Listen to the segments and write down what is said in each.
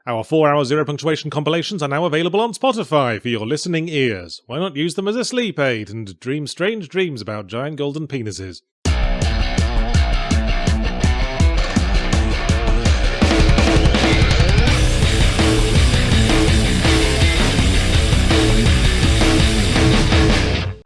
Our 4-hour zero punctuation compilations are now available on Spotify for your listening ears. Why not use them as a sleep aid and dream strange dreams about giant golden penises?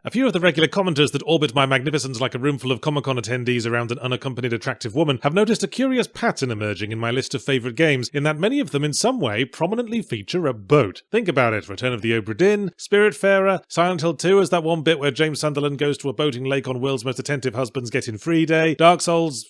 A few of the regular commenters that orbit my magnificence like a roomful of Comic-Con attendees around an unaccompanied attractive woman have noticed a curious pattern emerging in my list of favourite games, in that many of them in some way prominently feature a boat. Think about it: Return of the Obra Dinn, Spiritfarer, Silent Hill 2 as that one bit where James Sunderland goes to a boating lake on World's Most Attentive Husbands Getting Free Day, Dark Souls,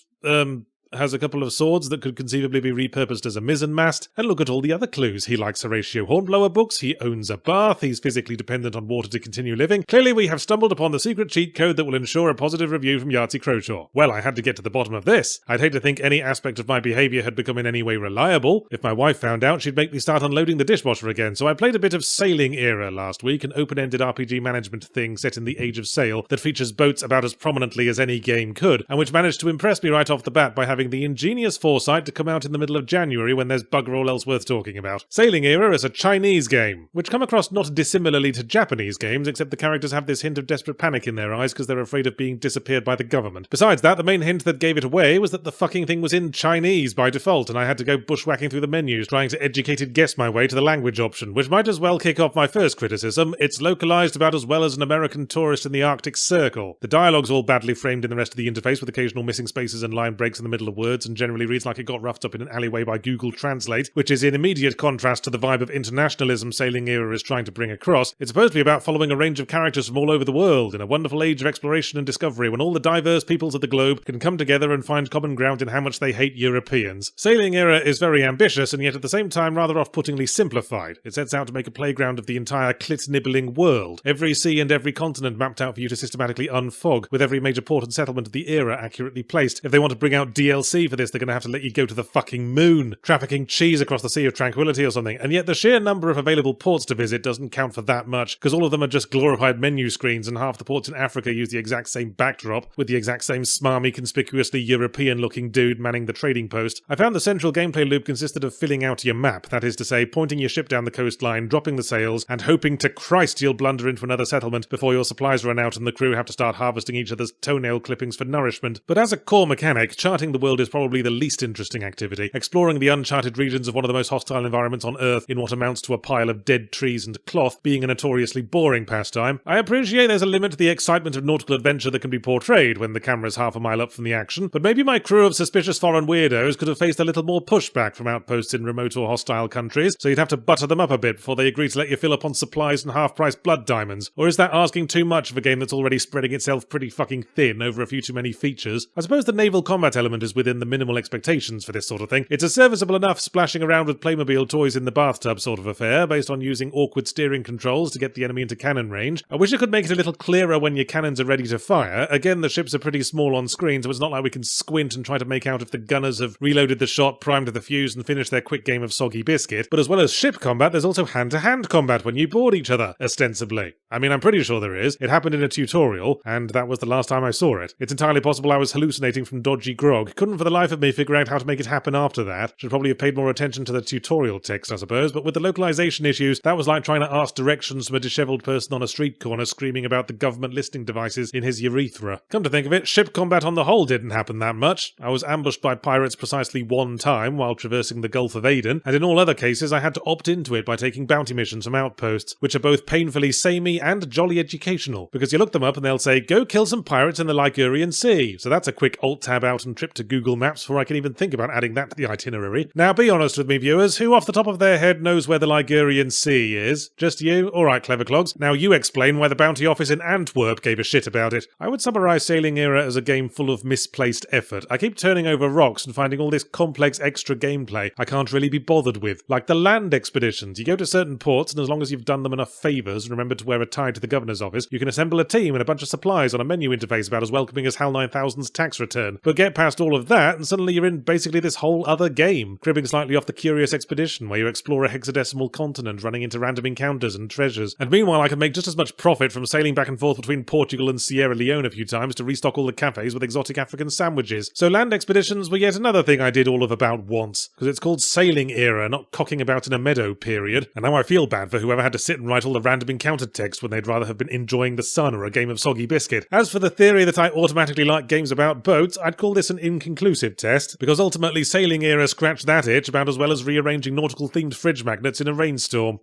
has a couple of swords that could conceivably be repurposed as a mizzenmast, and look at all the other clues. He likes Horatio Hornblower books, he owns a bath, he's physically dependent on water to continue living. Clearly we have stumbled upon the secret cheat code that will ensure a positive review from Yahtzee Croshaw. Well, I had to get to the bottom of this. I'd hate to think any aspect of my behaviour had become in any way reliable. If my wife found out, she'd make me start unloading the dishwasher again, so I played a bit of Sailing Era last week, an open-ended RPG management thing set in the Age of Sail that features boats about as prominently as any game could, and which managed to impress me right off the bat by having the ingenious foresight to come out in the middle of January when there's bugger all else worth talking about. Sailing Era is a Chinese game, which come across not dissimilarly to Japanese games, except the characters have this hint of desperate panic in their eyes because they're afraid of being disappeared by the government. Besides that, the main hint that gave it away was that the fucking thing was in Chinese by default, and I had to go bushwhacking through the menus trying to educated guess my way to the language option, which might as well kick off my first criticism. It's localized about as well as an American tourist in the Arctic Circle. The dialogue's all badly framed in the rest of the interface, with occasional missing spaces and line breaks in the middle of words, and generally reads like it got roughed up in an alleyway by Google Translate, which is in immediate contrast to the vibe of internationalism Sailing Era is trying to bring across. It's supposed to be about following a range of characters from all over the world in a wonderful age of exploration and discovery when all the diverse peoples of the globe can come together and find common ground in how much they hate Europeans. Sailing Era is very ambitious and yet at the same time rather off-puttingly simplified. It sets out to make a playground of the entire clit-nibbling world. Every sea and every continent mapped out for you to systematically unfog, with every major port and settlement of the era accurately placed. If they want to bring out DLC for this, they're going to have to let you go to the fucking moon, trafficking cheese across the Sea of Tranquility or something, and yet the sheer number of available ports to visit doesn't count for that much, because all of them are just glorified menu screens, and half the ports in Africa use the exact same backdrop, with the exact same smarmy, conspicuously European-looking dude manning the trading post. I found the central gameplay loop consisted of filling out your map, that is to say, pointing your ship down the coastline, dropping the sails, and hoping to Christ you'll blunder into another settlement before your supplies run out and the crew have to start harvesting each other's toenail clippings for nourishment. But as a core mechanic, charting the world is probably the least interesting activity. Exploring the uncharted regions of one of the most hostile environments on Earth in what amounts to a pile of dead trees and cloth being a notoriously boring pastime. I appreciate there's a limit to the excitement of nautical adventure that can be portrayed when the camera's half a mile up from the action, but maybe my crew of suspicious foreign weirdos could have faced a little more pushback from outposts in remote or hostile countries, so you'd have to butter them up a bit before they agree to let you fill up on supplies and half-price blood diamonds. Or is that asking too much of a game that's already spreading itself pretty fucking thin over a few too many features? I suppose the naval combat element is within the minimal expectations for this sort of thing. It's a serviceable enough splashing around with Playmobil toys in the bathtub sort of affair, based on using awkward steering controls to get the enemy into cannon range. I wish I could make it a little clearer when your cannons are ready to fire. Again, the ships are pretty small on screen, so it's not like we can squint and try to make out if the gunners have reloaded the shot, primed the fuse, and finished their quick game of soggy biscuit. But as well as ship combat, there's also hand-to-hand combat when you board each other, ostensibly. I mean, I'm pretty sure there is. It happened in a tutorial, and that was the last time I saw it. It's entirely possible I was hallucinating from dodgy grog. Couldn't for the life of me figure out how to make it happen after that. Should probably have paid more attention to the tutorial text, I suppose, but with the localization issues, that was like trying to ask directions from a dishevelled person on a street corner screaming about the government listening devices in his urethra. Come to think of it, ship combat on the whole didn't happen that much. I was ambushed by pirates precisely one time while traversing the Gulf of Aden, and in all other cases I had to opt into it by taking bounty missions from outposts, which are both painfully samey and jolly educational, because you look them up and they'll say, go kill some pirates in the Ligurian Sea. So that's a quick alt-tab out and trip to Google Maps before I can even think about adding that to the itinerary. Now be honest with me, viewers, who off the top of their head knows where the Ligurian Sea is? Just you? Alright, clever clogs. Now you explain why the bounty office in Antwerp gave a shit about it. I would summarise Sailing Era as a game full of misplaced effort. I keep turning over rocks and finding all this complex extra gameplay I can't really be bothered with. Like the land expeditions. You go to certain ports and as long as you've done them enough favours and remembered to wear a tie to the governor's office, you can assemble a team and a bunch of supplies on a menu interface about as welcoming as HAL 9000's tax return. But get past all of of that, and suddenly you're in basically this whole other game, cribbing slightly off the Curious Expedition, where you explore a hexadecimal continent, running into random encounters and treasures. And meanwhile, I can make just as much profit from sailing back and forth between Portugal and Sierra Leone a few times to restock all the cafes with exotic African sandwiches. So land expeditions were yet another thing I did all of about once, because it's called sailing era, not cocking about in a meadow period. And now I feel bad for whoever had to sit and write all the random encounter text when they'd rather have been enjoying the sun or a game of soggy biscuit. As for the theory that I automatically like games about boats, I'd call this an inconclusive test, because ultimately sailing era scratched that itch about as well as rearranging nautical themed fridge magnets in a rainstorm.